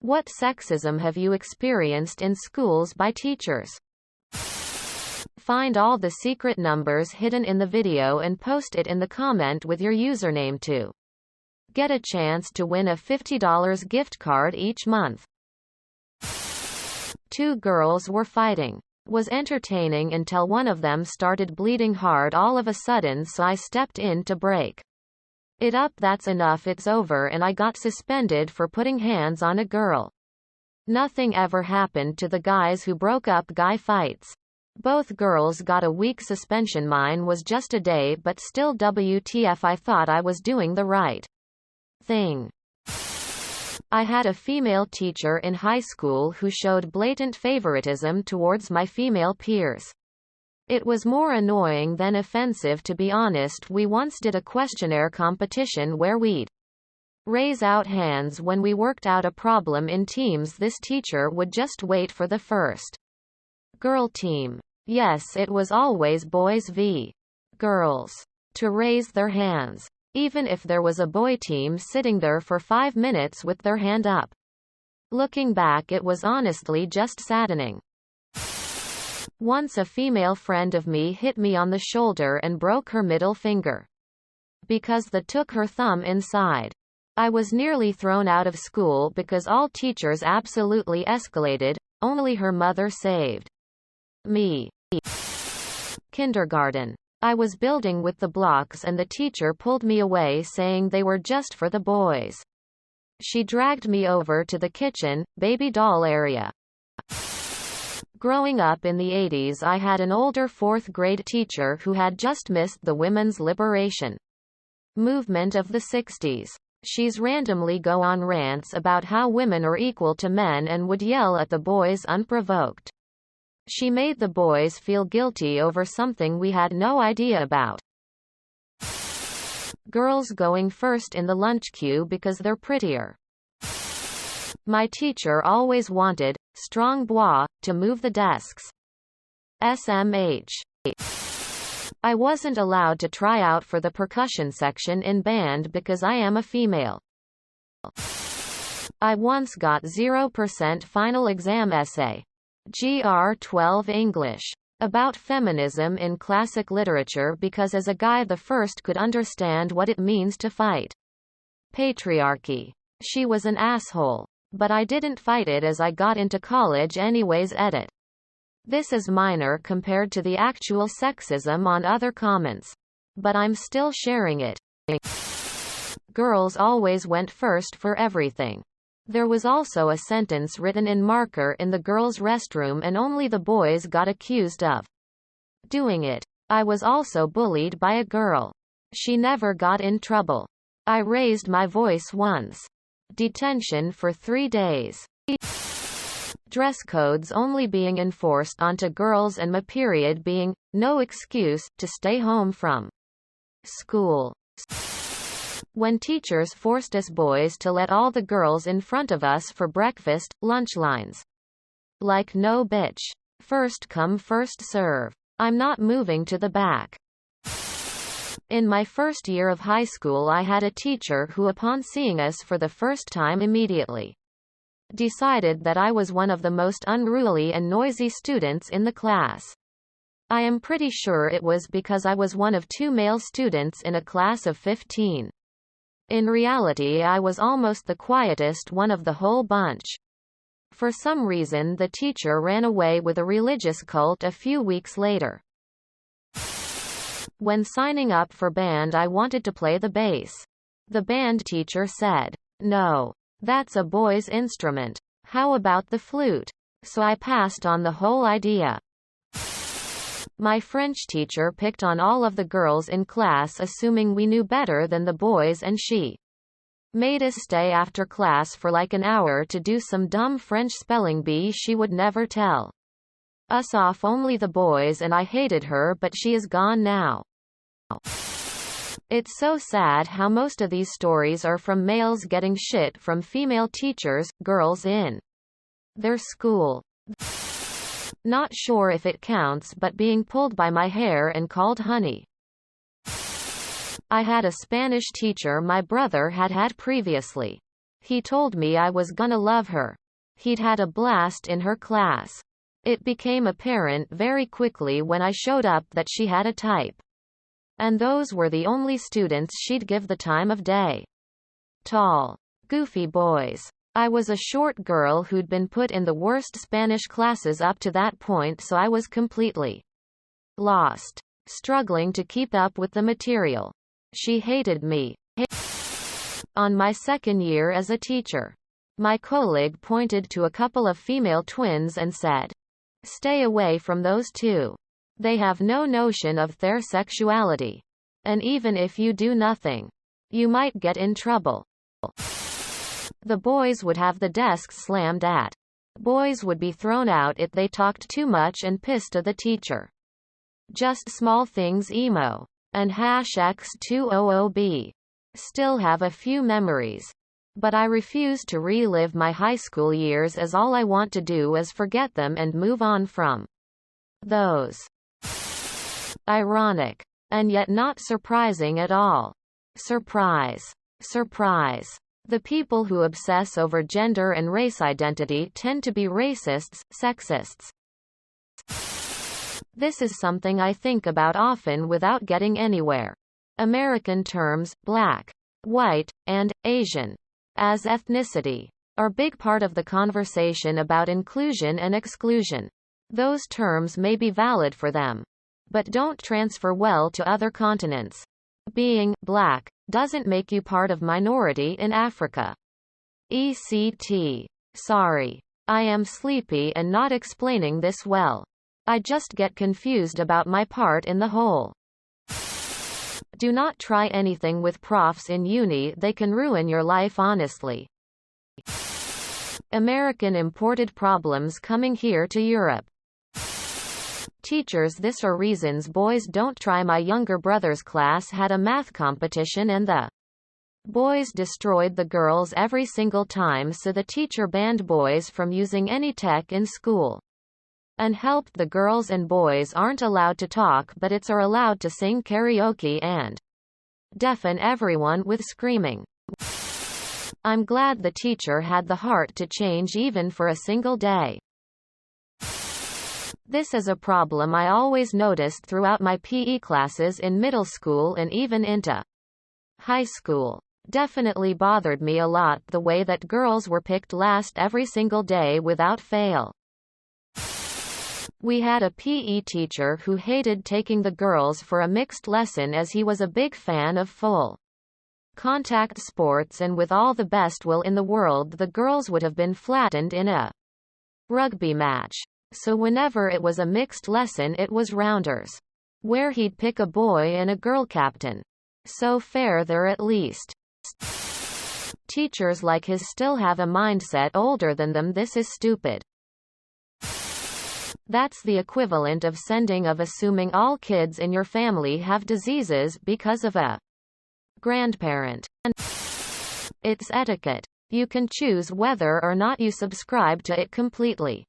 What sexism have you experienced in schools by teachers? Find all the secret numbers hidden in the video and post it in the comment with your username to get a chance to win a $50 gift card each month. Two girls were fighting. Was entertaining until one of them started bleeding hard all of a sudden, so I stepped in to break it up. That's enough, it's over, and I got suspended for putting hands on a girl. Nothing ever happened to the guys who broke up guy fights. Both girls got a week suspension. Mine was just a day, but still WTF, I thought I was doing the right thing. I had a female teacher in high school who showed blatant favoritism towards my female peers. It was more annoying than offensive, to be honest. We once did a questionnaire competition where we'd raise out hands when we worked out a problem in teams. This teacher would just wait for the first girl team, yes, it was always boys v girls, to raise their hands, even if there was a boy team sitting there for 5 minutes with their hand up. Looking back, it was honestly just saddening. Once a female friend of me hit me on the shoulder and broke her middle finger because they took her thumb inside. I was nearly thrown out of school because all teachers absolutely escalated. Only her mother saved me. Kindergarten. I was building with the blocks and the teacher pulled me away saying they were just for the boys. She dragged me over to the kitchen, baby doll area. Growing up in the 80s, I had an older 4th grade teacher who had just missed the women's liberation movement of the 60s. She's randomly go on rants about how women are equal to men and would yell at the boys unprovoked. She made the boys feel guilty over something we had no idea about. Girls going first in the lunch queue because they're prettier. My teacher always wanted strong bois to move the desks. SMH. I wasn't allowed to try out for the percussion section in band because I am a female. I once got 0% final exam essay, GR 12 English, about feminism in classic literature because as a guy the first could understand what it means to fight patriarchy. She was an asshole. But I didn't fight it as I got into college anyways. Edit. This is minor compared to the actual sexism on other comments. But I'm still sharing it. Girls always went first for everything. There was also a sentence written in marker in the girls' restroom and only the boys got accused of doing it. I was also bullied by a girl. She never got in trouble. I raised my voice once. Detention for 3 days. Dress codes only being enforced onto girls and my period being no excuse to stay home from school. When teachers forced us boys to let all the girls in front of us for breakfast, lunch lines. Like no bitch. First come first serve. I'm not moving to the back. In my first year of high school I had a teacher who upon seeing us for the first time immediately decided that I was one of the most unruly and noisy students in the class. I am pretty sure it was because I was one of 2 male students in a class of 15. In reality I was almost the quietest one of the whole bunch. For some reason the teacher ran away with a religious cult a few weeks later. When signing up for band I wanted to play the bass. The band teacher said, "No. That's a boy's instrument. How about the flute?" So I passed on the whole idea. My French teacher picked on all of the girls in class assuming we knew better than the boys and she made us stay after class for like an hour to do some dumb French spelling bee she would never tell us off, only the boys, and I hated her, but she is gone now. It's so sad how most of these stories are from males getting shit from female teachers, girls in their school. Not sure if it counts, but being pulled by my hair and called honey. I had a Spanish teacher my brother had previously. He told me I was gonna love her. He'd had a blast in her class. It became apparent very quickly when I showed up that she had a type. And those were the only students she'd give the time of day. Tall, goofy boys. I was a short girl who'd been put in the worst Spanish classes up to that point, so I was completely lost, struggling to keep up with the material. She hated me. On my second year as a teacher, my colleague pointed to a couple of female twins and said, "Stay away from those two. They have no notion of their sexuality. And even if you do nothing, you might get in trouble." The boys would have the desks slammed at. Boys would be thrown out if they talked too much and pissed at the teacher. Just small things emo. And #X200B. Still have a few memories. But I refuse to relive my high school years, as all I want to do is forget them and move on from those. Ironic. And yet not surprising at all. Surprise. Surprise. The people who obsess over gender and race identity tend to be racists, sexists. This is something I think about often without getting anywhere. American terms, black, white, and Asian, as ethnicity, are big part of the conversation about inclusion and exclusion. Those terms may be valid for them, but don't transfer well to other continents. Being black doesn't make you part of minority in Africa. Sorry. I am sleepy and not explaining this well. I just get confused about my part in the whole. Do not try anything with profs in uni, they can ruin your life honestly. American imported problems coming here to Europe. Teachers, this are reasons boys don't try. My younger brother's class had a math competition and the boys destroyed the girls every single time, so the teacher banned boys from using any tech in school. And helped the girls, and boys aren't allowed to talk, but it's are allowed to sing karaoke and deafen everyone with screaming. I'm glad the teacher had the heart to change even for a single day. This is a problem I always noticed throughout my PE classes in middle school and even into high school. Definitely bothered me a lot the way that girls were picked last every single day without fail. We had a PE teacher who hated taking the girls for a mixed lesson as he was a big fan of full contact sports, and with all the best will in the world the girls would have been flattened in a rugby match. So whenever it was a mixed lesson it was rounders, where he'd pick a boy and a girl captain. So fair there at least. Teachers like his still have a mindset older than them. This is stupid. That's the equivalent of assuming all kids in your family have diseases because of a grandparent. It's etiquette. You can choose whether or not you subscribe to it completely.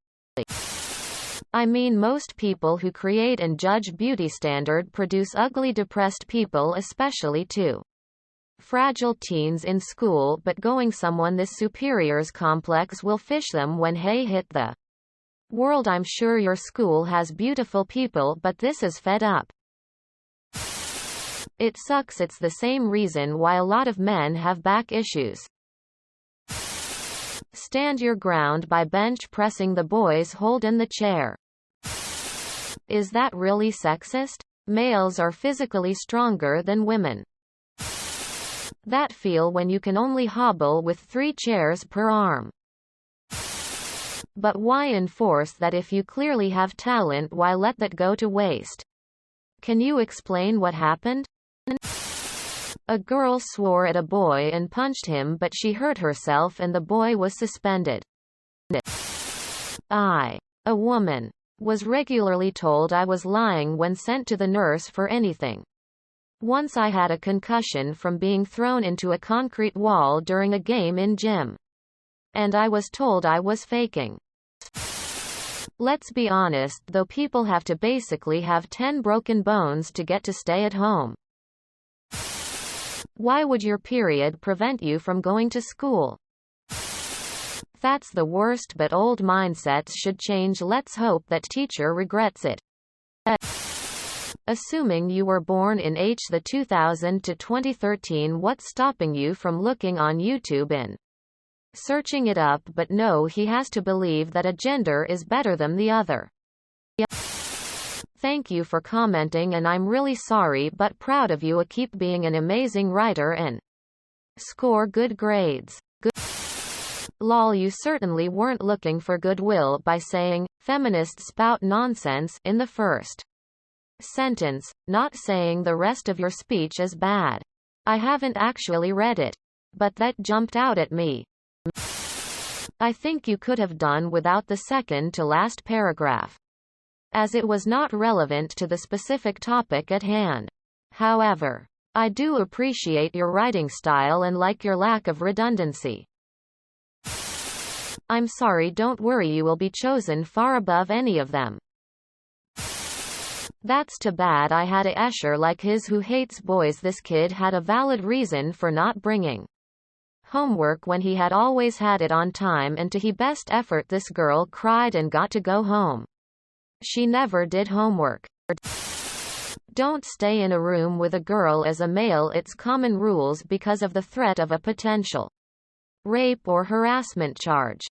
I mean, most people who create and judge beauty standard produce ugly, depressed people, especially too fragile teens in school, but going someone this superior's complex will fish them when hey hit the world. I'm sure your school has beautiful people, but this is fed up. It sucks. It's the same reason why a lot of men have back issues. Stand your ground by bench pressing the boys hold in the chair. Is that really sexist? Males are physically stronger than women. That feel when you can only hobble with 3 chairs per arm. But why enforce that if you clearly have talent? Why let that go to waste? Can you explain what happened? A girl swore at a boy and punched him, but she hurt herself and the boy was suspended. I, a woman, was regularly told I was lying when sent to the nurse for anything. Once I had a concussion from being thrown into a concrete wall during a game in gym. And I was told I was faking. Let's be honest though, people have to basically have 10 broken bones to get to stay at home. Why would your period prevent you from going to school? That's the worst, but old mindsets should change. Let's hope that teacher regrets it. Assuming you were born in the 2000 to 2013, what's stopping you from looking on YouTube and searching it up? But no, he has to believe that a gender is better than the other. Thank you for commenting, and I'm really sorry but proud of you. Keep being an amazing writer and score good grades. Good. Lol, you certainly weren't looking for goodwill by saying, feminists spout nonsense, in the first sentence, not saying the rest of your speech is bad. I haven't actually read it, but that jumped out at me. I think you could have done without the second to last paragraph, as it was not relevant to the specific topic at hand. However, I do appreciate your writing style and like your lack of redundancy. I'm sorry, don't worry, you will be chosen far above any of them. That's too bad. I had a Escher like his who hates boys. This kid had a valid reason for not bringing homework when he had always had it on time and to his best effort. This girl cried and got to go home. She never did homework. Don't stay in a room with a girl as a male. It's common rules because of the threat of a potential rape or harassment charge.